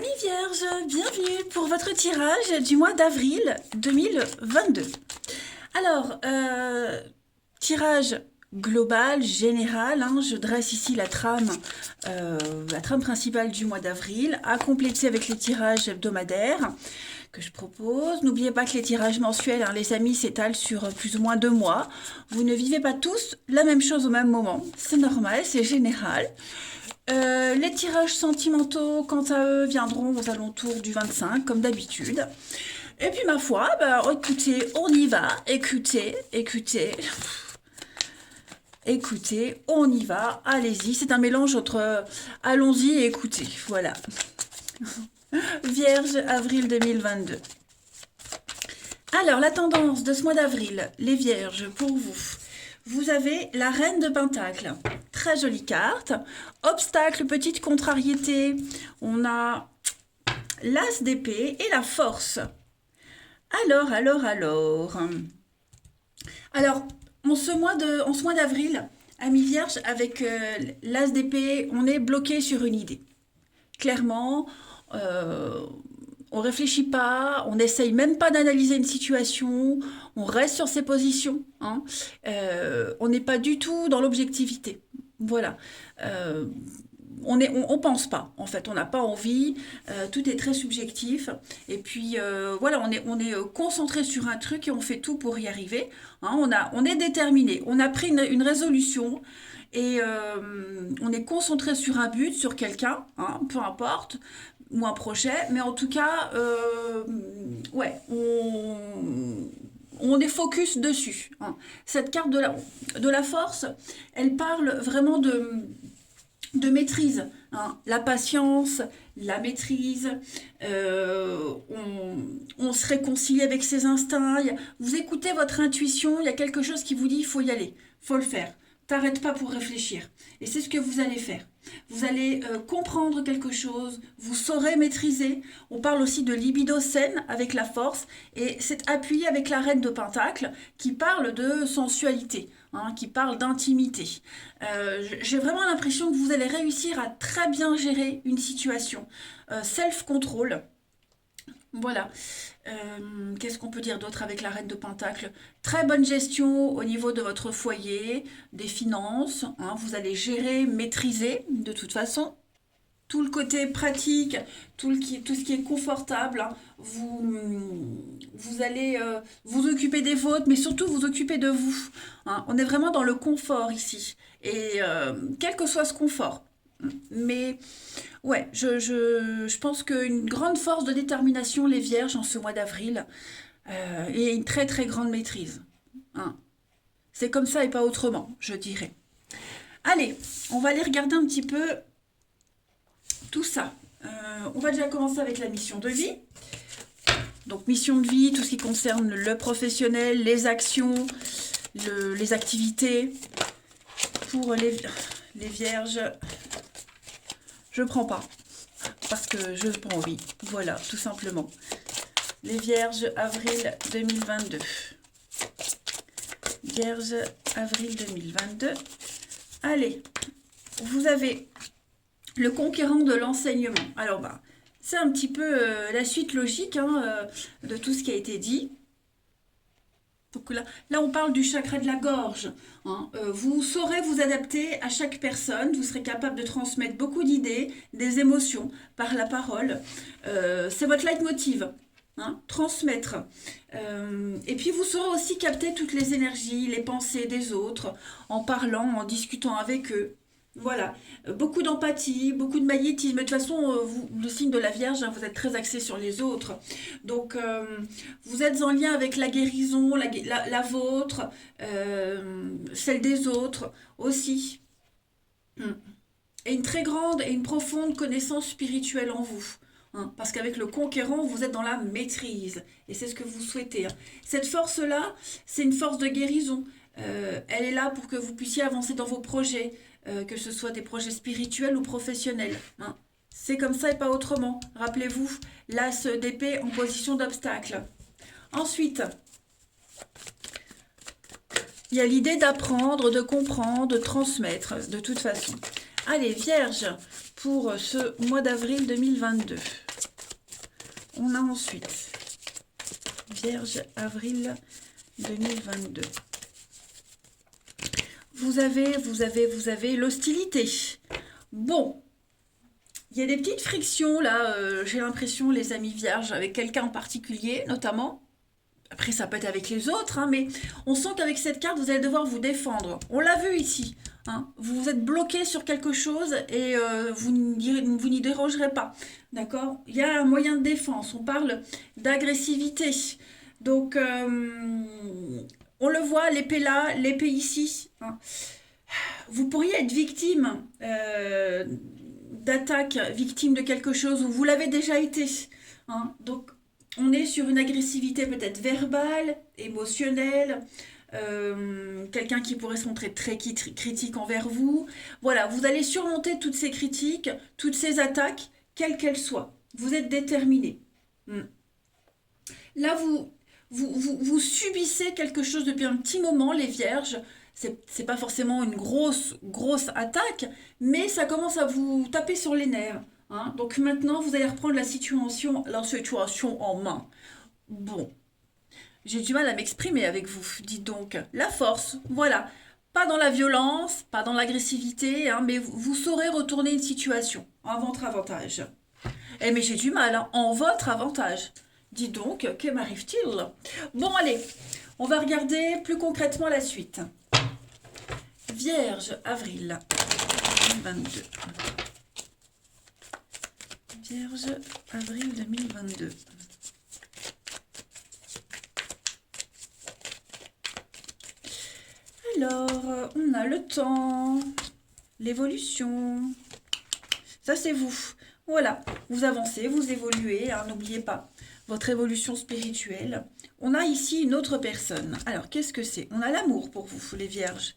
Amis vierges, bienvenue pour votre tirage du mois d'avril 2022. Alors, tirage global, général, hein, je dresse ici la trame principale du mois d'avril, à compléter avec les tirages hebdomadaires que je propose. N'oubliez pas que les tirages mensuels, hein, les amis, s'étalent sur plus ou moins 2 mois. Vous ne vivez pas tous la même chose au même moment, c'est normal, c'est général. Les tirages sentimentaux, quant à eux, viendront aux alentours du 25, comme d'habitude. Et puis, ma foi, écoutez, on y va. Écoutez, on y va. Allez-y, c'est un mélange entre allons-y et écoutez. Voilà. Vierge, avril 2022. Alors, la tendance de ce mois d'avril, les vierges, pour vous. Vous avez la reine de Pentacle. Très jolie carte. Obstacle, petite contrariété. On a l'as d'épée et la force. Alors, en ce mois d'avril, amis vierges, avec l'as d'épée, on est bloqué sur une idée. Clairement, on réfléchit pas, on n'essaye même pas d'analyser une situation, on reste sur ses positions, hein. On n'est pas du tout dans l'objectivité. Voilà. On pense pas, en fait, on n'a pas envie, tout est très subjectif, et puis voilà, on est concentré sur un truc et on fait tout pour y arriver, hein. On est déterminé, on a pris une résolution, et on est concentré sur un but, sur quelqu'un, hein, peu importe, ou un projet, mais en tout cas, ouais, on est focus dessus, hein. Cette carte de la force, elle parle vraiment de maîtrise, hein. La patience, la maîtrise, on se réconcilie avec ses instincts, vous écoutez votre intuition, il y a quelque chose qui vous dit il faut y aller, il faut le faire. T'arrêtes pas pour réfléchir. Et c'est ce que vous allez faire. Vous allez comprendre quelque chose, vous saurez maîtriser. On parle aussi de libido saine avec la force, et c'est appuyé avec la reine de Pentacle qui parle de sensualité, hein, qui parle d'intimité. J'ai vraiment l'impression que vous allez réussir à très bien gérer une situation. Self-control. Voilà. Qu'est-ce qu'on peut dire d'autre avec la reine de Pentacle? Très bonne gestion au niveau de votre foyer, des finances, hein, vous allez gérer, maîtriser de toute façon. Tout le côté pratique, tout ce qui est confortable, hein, vous allez vous occuper des vôtres, mais surtout vous occuper de vous, hein. On est vraiment dans le confort ici. Et quel que soit ce confort. Mais ouais, je pense qu'une grande force de détermination, les vierges, en ce mois d'avril, et une très très grande maîtrise, hein. C'est comme ça et pas autrement, je dirais. Allez, on va aller regarder un petit peu tout ça. On va déjà commencer avec la mission de vie. Donc mission de vie, tout ce qui concerne le professionnel, les actions, les activités. Pour les vierges, je prends pas, parce que je n'ai pas envie. Voilà, tout simplement. Les vierges, avril 2022. Vierges, avril 2022. Allez, vous avez le conquérant de l'enseignement. Alors, c'est un petit peu la suite logique, hein, de tout ce qui a été dit. Donc là, on parle du chakra de la gorge, hein. Vous saurez vous adapter à chaque personne, vous serez capable de transmettre beaucoup d'idées, des émotions par la parole. C'est votre leitmotiv, hein, transmettre. Et puis vous saurez aussi capter toutes les énergies, les pensées des autres, en parlant, en discutant avec eux. Voilà, beaucoup d'empathie, beaucoup de magnétisme. De toute façon, le signe de la Vierge, hein, vous êtes très axé sur les autres. Donc, vous êtes en lien avec la guérison, la vôtre, celle des autres aussi. Et une très grande et une profonde connaissance spirituelle en vous, hein, parce qu'avec le conquérant, vous êtes dans la maîtrise. Et c'est ce que vous souhaitez, hein. Cette force-là, c'est une force de guérison. Elle est là pour que vous puissiez avancer dans vos projets, que ce soit des projets spirituels ou professionnels, hein. C'est comme ça et pas autrement. Rappelez-vous, l'as d'épée en position d'obstacle. Ensuite, il y a l'idée d'apprendre, de comprendre, de transmettre, de toute façon. Allez, Vierge, pour ce mois d'avril 2022. On a ensuite Vierge, avril 2022. Vous avez l'hostilité. Bon, il y a des petites frictions là, j'ai l'impression, les amis vierges, avec quelqu'un en particulier, notamment. Après, ça peut être avec les autres, hein, mais on sent qu'avec cette carte, vous allez devoir vous défendre. On l'a vu ici. Hein, vous êtes bloqué sur quelque chose et vous n'y dérogerez pas. D'accord? Il y a un moyen de défense. On parle d'agressivité. Donc, on le voit, l'épée là, l'épée ici. Hein. Vous pourriez être victime d'attaque, victime de quelque chose où vous l'avez déjà été. Hein. Donc, on est sur une agressivité peut-être verbale, émotionnelle, quelqu'un qui pourrait se montrer très critique envers vous. Voilà, vous allez surmonter toutes ces critiques, toutes ces attaques, quelles qu'elles soient. Vous êtes déterminé. Là, vous subissez quelque chose depuis un petit moment, les vierges. C'est pas forcément une grosse attaque, mais ça commence à vous taper sur les nerfs. Hein. Donc maintenant, vous allez reprendre la situation en main. Bon, j'ai du mal à m'exprimer avec vous. Dites donc, la force, voilà. Pas dans la violence, pas dans l'agressivité, hein, mais vous saurez retourner une situation en votre avantage. Eh mais j'ai du mal, hein, en votre avantage. Dites donc, que m'arrive-t-il? Bon, allez, on va regarder plus concrètement la suite. Vierge, avril 2022. Vierge, avril 2022. Alors, on a le temps, l'évolution. Ça, c'est vous. Voilà, vous avancez, vous évoluez, hein, n'oubliez pas votre évolution spirituelle. On a ici une autre personne. Alors, qu'est-ce que c'est? On a l'amour pour vous, les vierges.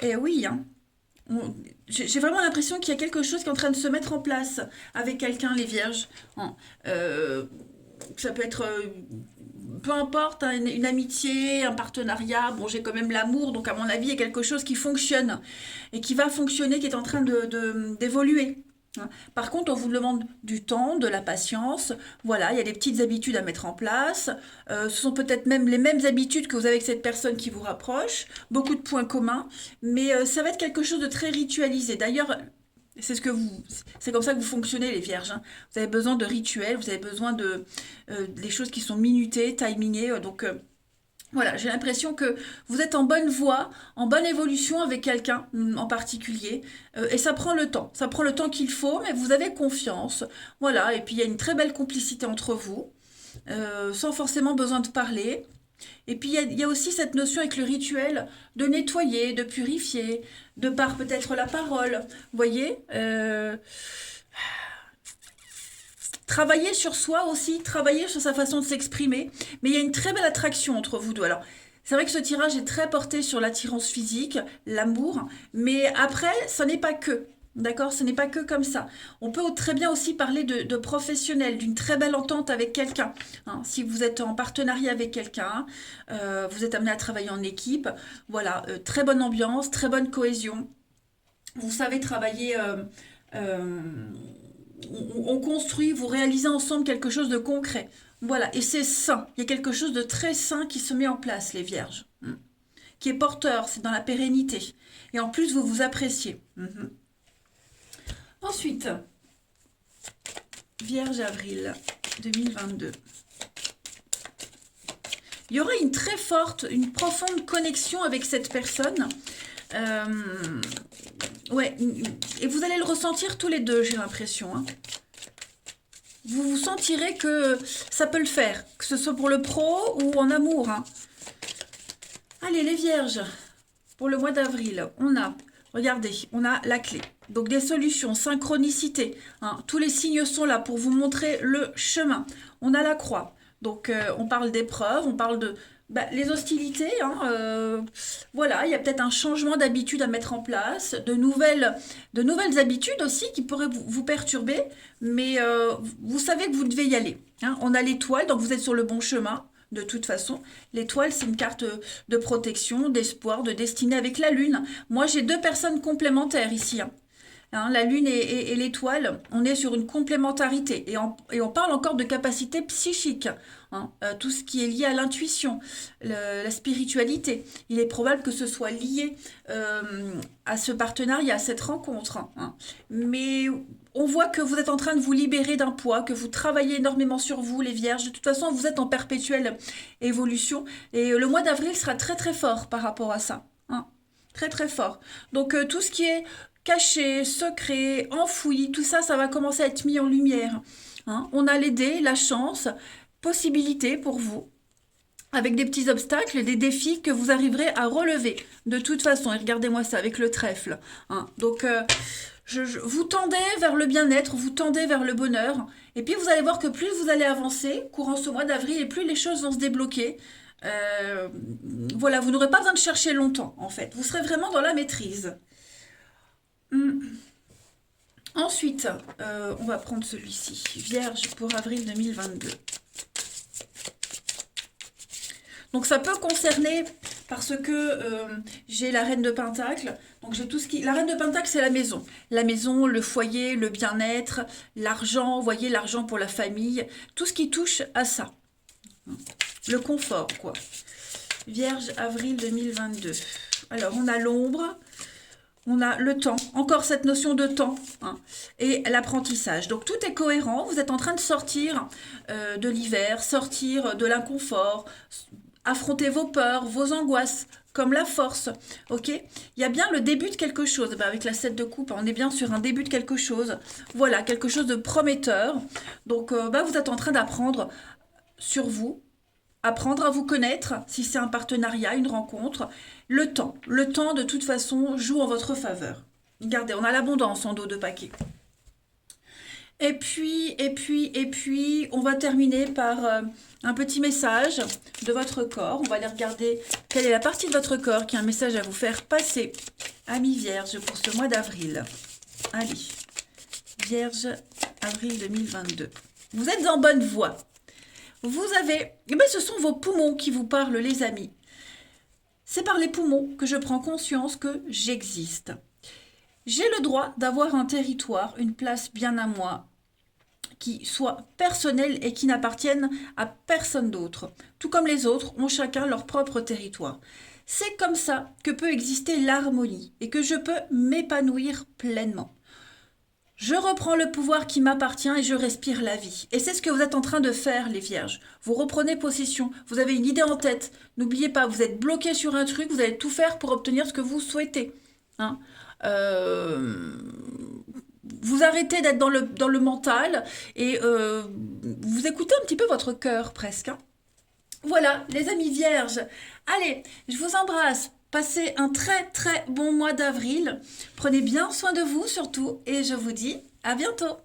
Eh oui, hein. J'ai vraiment l'impression qu'il y a quelque chose qui est en train de se mettre en place avec quelqu'un, les vierges. Hein. Ça peut être, peu importe, hein, une amitié, un partenariat. Bon, j'ai quand même l'amour, donc à mon avis, il y a quelque chose qui fonctionne et qui va fonctionner, qui est en train d'évoluer. Hein. Par contre, on vous demande du temps, de la patience. Voilà, il y a des petites habitudes à mettre en place. Ce sont peut-être même les mêmes habitudes que vous avez avec cette personne qui vous rapproche. Beaucoup de points communs. Mais ça va être quelque chose de très ritualisé. D'ailleurs, c'est comme ça que vous fonctionnez, les vierges. Hein. Vous avez besoin de rituels, vous avez besoin des choses qui sont minutées, timingées. Donc, voilà, j'ai l'impression que vous êtes en bonne voie, en bonne évolution avec quelqu'un en particulier, et ça prend le temps. Ça prend le temps qu'il faut, mais vous avez confiance. Voilà, et puis il y a une très belle complicité entre vous, sans forcément besoin de parler. Et puis il y a aussi cette notion avec le rituel de nettoyer, de purifier, de par peut-être la parole. Vous voyez travailler sur soi aussi, travailler sur sa façon de s'exprimer. Mais il y a une très belle attraction entre vous deux. Alors, c'est vrai que ce tirage est très porté sur l'attirance physique, l'amour, mais après, ce n'est pas que. D'accord? Ce n'est pas que comme ça. On peut très bien aussi parler de professionnel, d'une très belle entente avec quelqu'un. Hein, si vous êtes en partenariat avec quelqu'un, vous êtes amené à travailler en équipe. Voilà, très bonne ambiance, très bonne cohésion. Vous savez travailler... on construit, vous réalisez ensemble quelque chose de concret. Voilà, et c'est sain. Il y a quelque chose de très sain qui se met en place, les vierges. Qui est porteur, c'est dans la pérennité. Et en plus, vous vous appréciez. Ensuite, Vierge avril 2022. Il y aura une très forte, une profonde connexion avec cette personne. Ouais, et vous allez le ressentir tous les deux, j'ai l'impression. Hein. Vous vous sentirez que ça peut le faire, que ce soit pour le pro ou en amour. Hein. Allez, les vierges, pour le mois d'avril, regardez, on a la clé. Donc des solutions, synchronicité. Hein. Tous les signes sont là pour vous montrer le chemin. On a la croix. Donc on parle d'épreuves, on parle de... les hostilités, hein, voilà, il y a peut-être un changement d'habitude à mettre en place, de nouvelles habitudes aussi qui pourraient vous perturber, mais vous savez que vous devez y aller. Hein. On a l'étoile, donc vous êtes sur le bon chemin, de toute façon. L'étoile, c'est une carte de protection, d'espoir, de destinée avec la lune. Moi, j'ai deux personnes complémentaires ici. Hein. hein, la lune et l'étoile, on est sur une complémentarité. Et on parle encore de capacité psychique, hein, tout ce qui est lié à l'intuition, la spiritualité. Il est probable que ce soit lié à ce partenariat, à cette rencontre, hein. Mais on voit que vous êtes en train de vous libérer d'un poids, que vous travaillez énormément sur vous, les vierges. De toute façon, vous êtes en perpétuelle évolution. Et le mois d'avril sera très très fort par rapport à ça, hein. Très très fort. Donc tout ce qui est caché, secret, enfoui, tout ça, ça va commencer à être mis en lumière, hein. On a les dés, la chance, possibilité pour vous, avec des petits obstacles, des défis que vous arriverez à relever. De toute façon, et regardez-moi ça avec le trèfle, hein. Donc vous tendez vers le bien-être, vous tendez vers le bonheur, et puis vous allez voir que plus vous allez avancer courant ce mois d'avril, et plus les choses vont se débloquer. Voilà, vous n'aurez pas besoin de chercher longtemps, en fait. Vous serez vraiment dans la maîtrise. Ensuite, on va prendre celui-ci. Vierge pour avril 2022. Donc ça peut concerner, parce que j'ai la reine de Pentacle, donc j'ai tout ce qui... La reine de Pentacle, c'est la maison. La maison, le foyer, le bien-être, l'argent, vous voyez, l'argent pour la famille, tout ce qui touche à ça. Le confort, quoi. Vierge, avril 2022. Alors, on a l'ombre, on a le temps, encore cette notion de temps, hein, et l'apprentissage. Donc, tout est cohérent. Vous êtes en train de sortir de l'hiver, sortir de l'inconfort, affronter vos peurs, vos angoisses, comme la force, ok? Il y a bien le début de quelque chose. Ben, avec la 7 de coupe, on est bien sur un début de quelque chose. Voilà, quelque chose de prometteur. Donc, vous êtes en train d'apprendre sur vous, apprendre à vous connaître, si c'est un partenariat, une rencontre. Le temps, de toute façon, joue en votre faveur. Regardez, on a l'abondance en dos de paquet. Et puis, on va terminer par un petit message de votre corps. On va aller regarder quelle est la partie de votre corps qui a un message à vous faire passer. Amis Vierge pour ce mois d'avril. Allez, Vierge, avril 2022. Vous êtes en bonne voie. Vous avez... ce sont vos poumons qui vous parlent, les amis. C'est par les poumons que je prends conscience que j'existe. J'ai le droit d'avoir un territoire, une place bien à moi, qui soit personnelle et qui n'appartienne à personne d'autre. Tout comme les autres ont chacun leur propre territoire. C'est comme ça que peut exister l'harmonie et que je peux m'épanouir pleinement. Je reprends le pouvoir qui m'appartient et je respire la vie. Et c'est ce que vous êtes en train de faire, les vierges. Vous reprenez possession, vous avez une idée en tête. N'oubliez pas, vous êtes bloqué sur un truc, vous allez tout faire pour obtenir ce que vous souhaitez, hein. Vous arrêtez d'être dans le mental et vous écoutez un petit peu votre cœur presque, hein. Voilà, les amis vierges. Allez, je vous embrasse. Passez un très très bon mois d'avril. Prenez bien soin de vous surtout et je vous dis à bientôt.